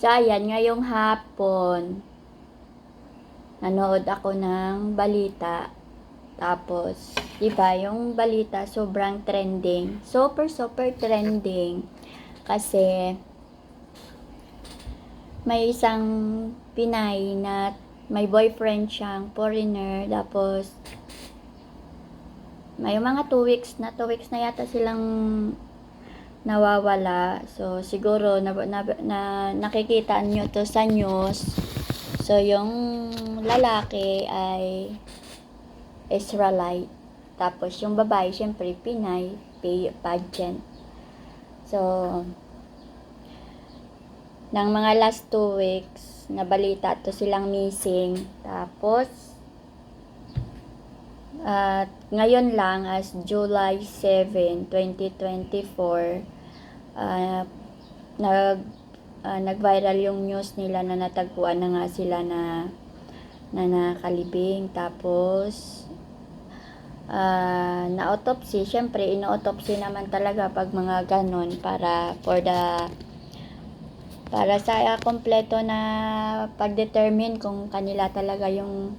So, ayan, ngayong hapon, nanood ako ng balita. Tapos, diba, yung balita sobrang trending. Super, super trending. Kasi, may isang Pinay na may boyfriend siyang foreigner. Tapos, may mga 2 weeks na yata silang nawawala. So, siguro, nakikita nyo to sa news. So, yung lalaki ay Israelite. Tapos, yung babae, syempre, Pinay, pageant. So, ng mga last 2 weeks, nabalita to silang missing. Tapos, ngayon lang, as July 7, 2024, nag-viral yung news nila na natagpuan na nga sila na nakalibing. Tapos, na-autopsy. Syempre, ino-autopsy naman talaga pag mga ganon para sa kompleto na pag-determine kung kanila talaga yung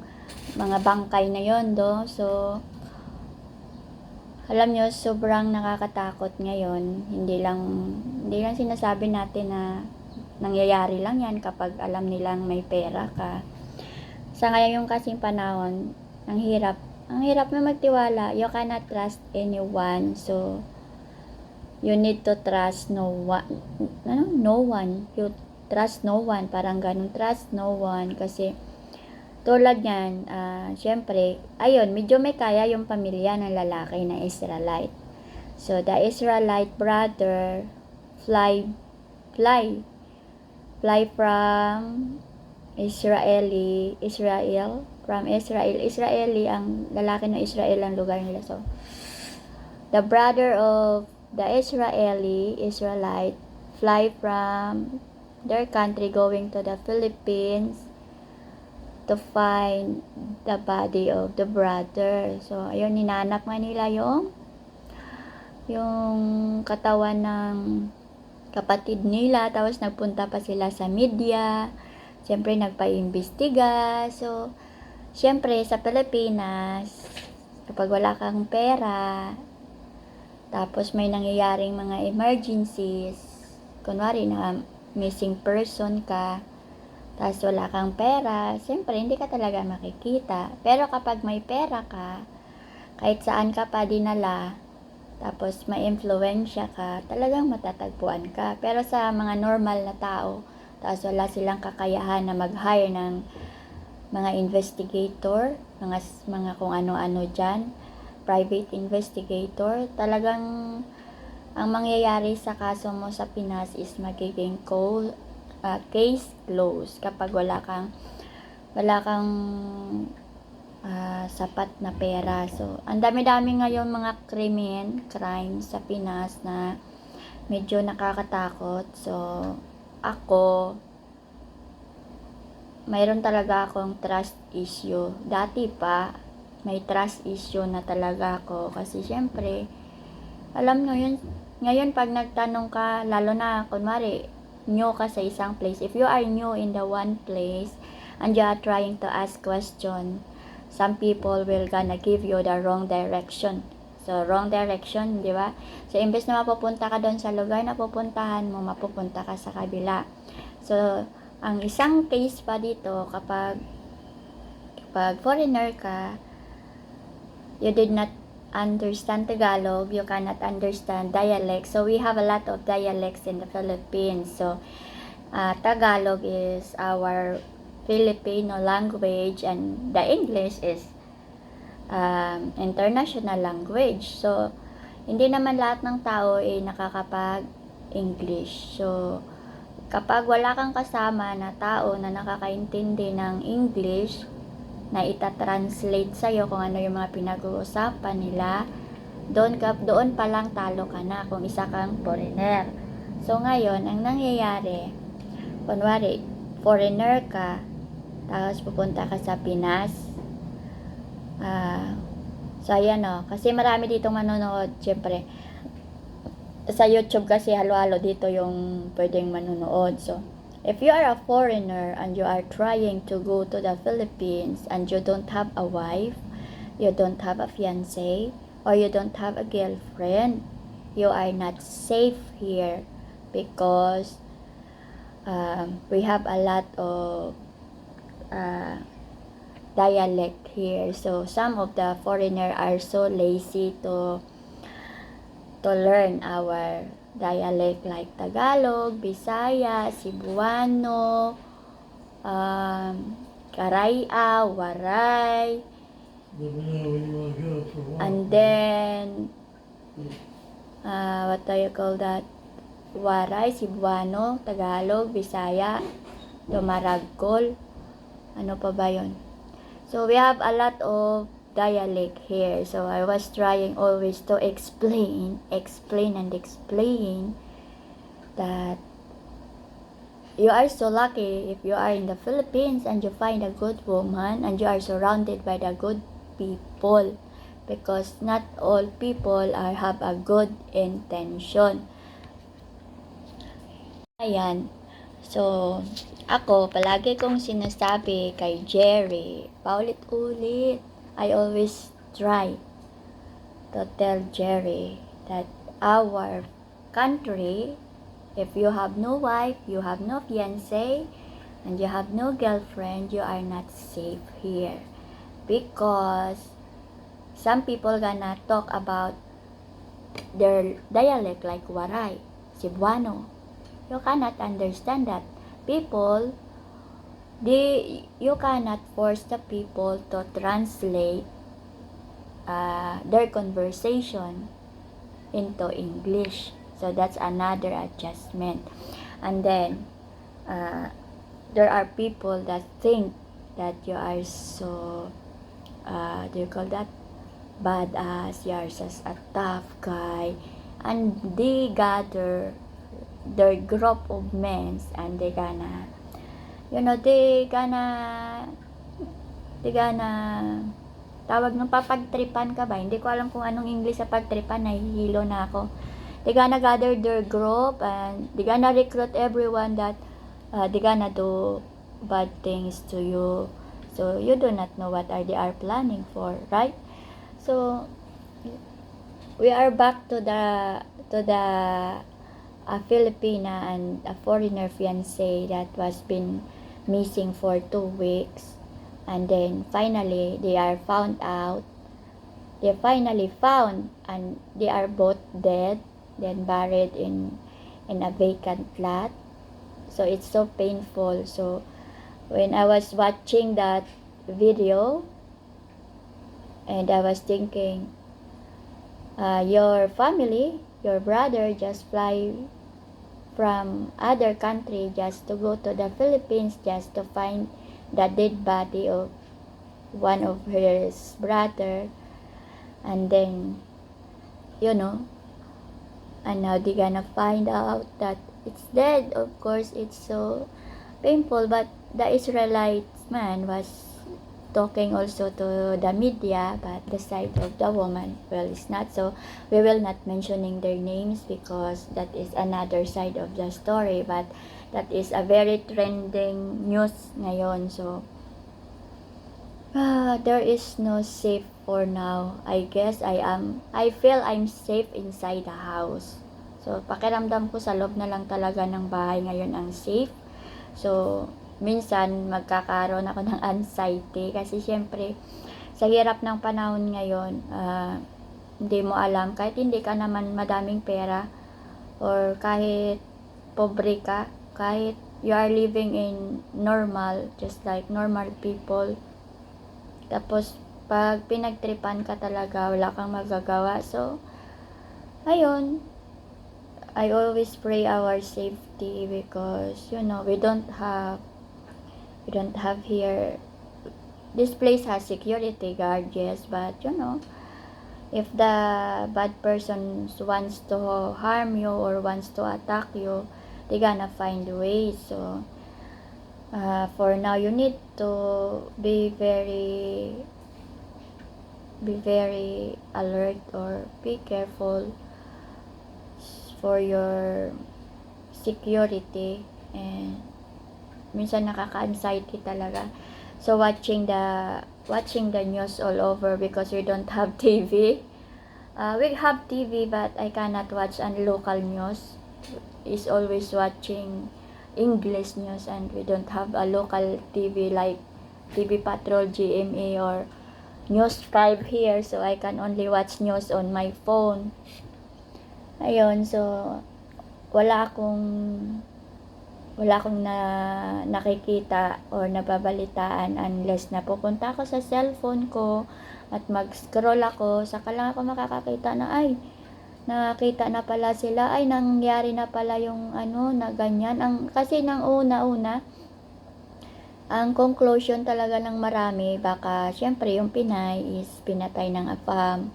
mga bangkay na yon do. So, alam nyo, sobrang nakakatakot ngayon. Hindi lang sinasabi natin na nangyayari lang yan kapag alam nilang may pera ka. Sa ngayon yung kasing panahon, ang hirap na magtiwala. You cannot trust anyone. So, you need to trust no one. No one. You trust no one. Parang ganun. Trust no one. Kasi, tulad yan, syempre, ayun, medyo may kaya yung pamilya ng lalaki na Israelite. So, the Israelite brother fly from Israeli, ang lalaki ng Israel ang lugar nila. So, the brother of the Israelite fly from their country going to the Philippines to find the body of the brother. So, ayun, ninanap nga nila yung katawan ng kapatid nila. Tapos, nagpunta pa sila sa media. Siyempre, nagpa-imbestiga. So, siyempre, sa Pilipinas, kapag wala kang pera, tapos may nangyayaring mga emergencies, kunwari na missing person ka, tapos wala kang pera, siyempre hindi ka talaga makikita. Pero kapag may pera ka, kahit saan ka pa dinala, tapos may influensya ka, talagang matatagpuan ka. Pero sa mga normal na tao, tapos wala silang kakayahan na mag-hire ng mga investigator, mga kung ano-ano dyan, private investigator, talagang ang mangyayari sa kaso mo sa Pinas is magiging case closed kapag wala kang sapat na pera. So, ang dami-dami ngayon mga crime sa Pinas na medyo nakakatakot. So, ako, mayroon talaga akong trust issue. Dati pa, may trust issue na talaga ako. Kasi syempre, alam nyo yun, ngayon pag nagtanong ka, lalo na, kunwari, new ka sa isang place. If you are new in the one place, and you are trying to ask question, some people will gonna give you the wrong direction. So, wrong direction, di ba? So, imbes na mapupunta ka doon sa lugar na pupuntahan mo, mapupunta ka sa kabila. So, ang isang case pa dito, kapag foreigner ka, you did not understand Tagalog, you cannot understand dialect. So, we have a lot of dialects in the Philippines. So, Tagalog is our Filipino language, and the English is international language. So, hindi naman lahat ng tao ay nakakapag-English. So, kapag wala kang kasama na tao na nakakaintindi ng English, na itatranslate sa'yo kung ano yung mga pinag-uusapan nila, doon pa lang talo ka na kung isa kang foreigner. So, ngayon, ang nangyayari, kunwari, foreigner ka, tapos pupunta ka sa Pinas, so, ayan o, kasi marami ditong manonood, syempre, sa YouTube kasi halo-halo dito yung pwedeng manonood. So, If you are a foreigner and you are trying to go to the Philippines and you don't have a wife, you don't have a fiancé, or you don't have a girlfriend, you are not safe here because we have a lot of dialect here. So some of the foreigners are so lazy to learn our dialect like Tagalog, Bisaya, Cebuano, Karaya, Waray, and then what do you call that? Waray, Cebuano, Tagalog, Bisaya, Dumaragkol, ano pa ba yun? So we have a lot of dialect here. So I was trying always to explain that you are so lucky if you are in the Philippines and you find a good woman and you are surrounded by the good people, because not all people have a good intention. Ayan. So, ako, palagi kong sinasabi kay Jerry, paulit-ulit, I always try to tell Jerry that our country, if you have no wife, you have no fiancé, and you have no girlfriend, you are not safe here. Because some people gonna talk about their dialect like Waray, Cebuano. You cannot understand that. People, you cannot force the people to translate their conversation into English. So that's another adjustment. And then, there are people that think that you are so, do you call that? Badass, you are just a tough guy. And they gather their group of men and they gonna tawag ng papagtripan ka ba? Hindi ko alam kung anong English sa pagtripan, nahihilo na ako. They gonna gather their group and they gonna recruit everyone that they gonna do bad things to you. So you do not know what they are planning for, right? So we are back to the a Filipina and a foreigner fiancé that was been missing for 2 weeks, and then finally they finally found, and they are both dead, then buried in a vacant lot. So it's so painful. So when I was watching that video, and I was thinking, your family, your brother just fly from other country just to go to the Philippines just to find the dead body of one of his brother, and then and now they gonna find out that it's dead. Of course it's so painful, but the Israelite man was talking also to the media, but the side of the woman, well, it's not. So we will not mentioning their names because that is another side of the story, but that is a very trending news ngayon. So there is no safe for now. I guess I feel I'm safe inside the house. So pakiramdam ko sa loob na lang talaga ng bahay ngayon ang safe. So minsan magkakaroon ako ng anxiety kasi syempre sa hirap ng panahon ngayon, hindi mo alam, kahit hindi ka naman madaming pera or kahit pobre ka, kahit you are living in normal, just like normal people, tapos pag pinagtripan ka talaga, wala kang magagawa. So ayun, I always pray our safety because we don't have here, this place has security guard, yes, but if the bad person wants to harm you or wants to attack you, they gonna find ways. So for now you need to be very alert or be careful for your security, and minsan nakaka-anxiety talaga. So watching the news all over because we don't have TV. We have TV but I cannot watch on local news. Is always watching English news and we don't have a local TV like TV Patrol, GMA or News 5 here, so I can only watch news on my phone. Ayun, so wala akong nakikita or nababalitaan unless na pupunta ako sa cellphone ko at mag-scroll ako, saka lang ako makakakita na nakita na pala sila, nangyari na pala yung na ganyan. Kasi nang una-una, ang conclusion talaga ng marami, baka syempre yung Pinay is pinatay ng AFAM.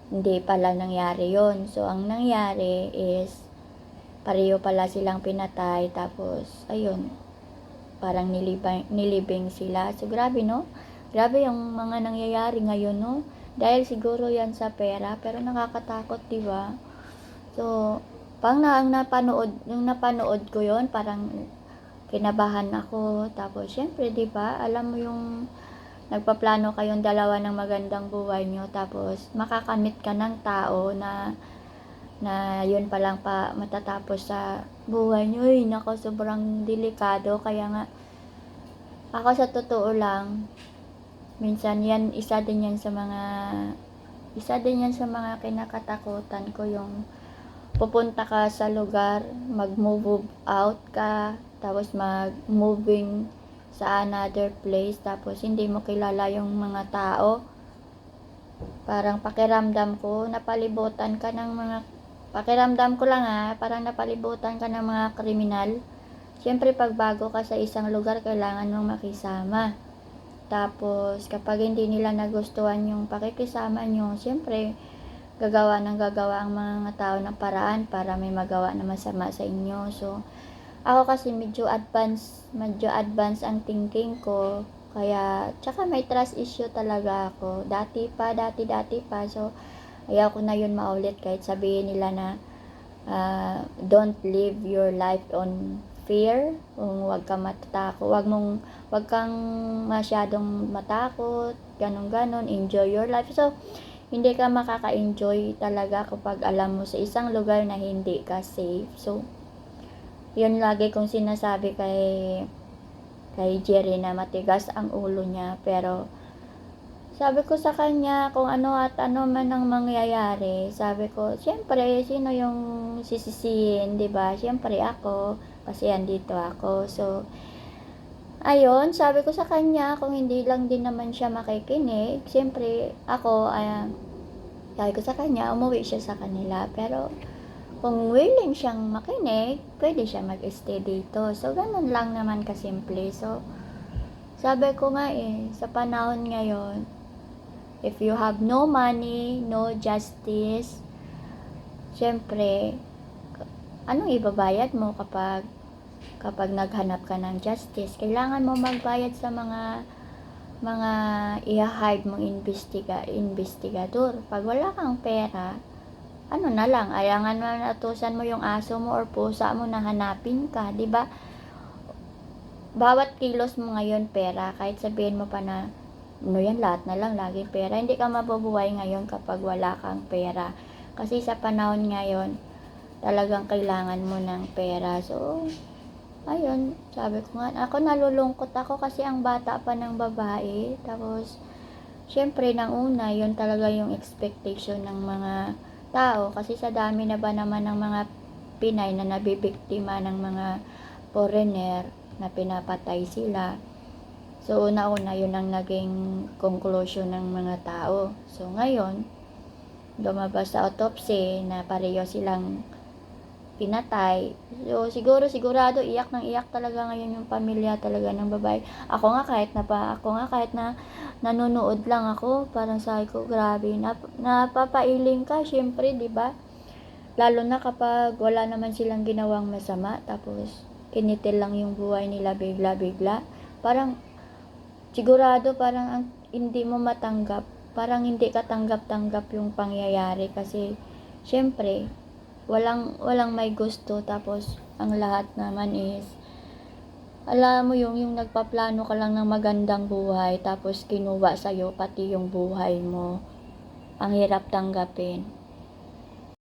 Hindi pala nangyari yon. So, ang nangyari is, pareho pala silang pinatay, tapos, ayun, parang nilibing sila. So, grabe, no? Grabe yung mga nangyayari ngayon, no? Dahil siguro yan sa pera, pero nakakatakot, diba? So, yung napanood ko yon, parang kinabahan ako. Tapos, syempre, diba, alam mo yung nagpaplano kayong dalawa ng magandang buhay nyo, tapos makakamit ka ng tao na yun pa lang matatapos sa buhay nyo. Nako, sobrang delikado. Kaya nga, ako sa totoo lang, minsan yan, isa din yan sa mga kinakatakutan ko, yung pupunta ka sa lugar, mag-move out ka, tapos mag-moving sa another place, tapos hindi mo kilala yung mga tao. Parang pakiramdam ko lang parang napalibutan ka ng mga kriminal. Siyempre, pag bago ka sa isang lugar, kailangan mong makisama. Tapos, kapag hindi nila nagustuhan yung pakikisama nyo, siyempre, gagawa ang mga tao ng paraan para may magawa na masama sa inyo. So, ako kasi medyo advance ang thinking ko, kaya tsaka may trust issue talaga ako dati pa. So ayaw ko na yun maulit, kahit sabihin nila na don't live your life on fear, kung wag kang masyadong matakot, ganon, enjoy your life. So hindi ka makaka-enjoy talaga kapag alam mo sa isang lugar na hindi ka safe. So yun lagi kong sinasabi kay Jerry, na matigas ang ulo niya, pero sabi ko sa kanya, kung ano at ano man ang mangyayari, sabi ko, siyempre, sino yung sisisihin, diba? Siyempre ako, kasi andito ako. So, ayun, sabi ko sa kanya, kung hindi lang din naman siya makikinig, siyempre, ako, sabi ko sa kanya, umuwi siya sa kanila, pero kung willing siyang makinig, pwede siya mag-stay dito. So, ganun lang naman kasimple. So, sabi ko nga sa panahon ngayon, if you have no money, no justice, syempre, anong ibabayad mo kapag naghanap ka ng justice? Kailangan mo magbayad sa mga i-hire mong investigador. Pag wala kang pera, ayangan mo natusan mo yung aso mo or pusa mo na hanapin ka, di ba? Bawat kilos mo ngayon pera, kahit sabihin mo pa na lahat na lang lagi pera, hindi ka mabubuhay ngayon kapag wala kang pera. Kasi sa panahon ngayon, talagang kailangan mo ng pera. So, ayun, sabi ko nga, ako nalulungkot ako kasi ang bata pa ng babae. Tapos, syempre, nang una, yun talaga yung expectation ng mga tao, kasi sa dami na ba naman ng mga Pinay na nabibiktima ng mga foreigner na pinapatay sila. So una-una yun ang naging conclusion ng mga tao. So ngayon, lumabas sa autopsy na pareho silang pinatay. So sigurado iyak talaga ngayon yung pamilya talaga ng babae. Ako nga kahit na nanonood lang ako, parang sabi ko, grabe, napapailing ka, syempre, di ba? Lalo na kapag wala naman silang ginawang masama, tapos kinitil lang yung buhay nila bigla. Parang sigurado hindi mo matanggap, parang hindi ka tanggap yung pangyayari, kasi syempre walang may gusto, tapos ang lahat naman is Alam mo yung nagpaplano ka lang ng magandang buhay tapos kinuha sa'yo pati yung buhay mo. Ang hirap tanggapin.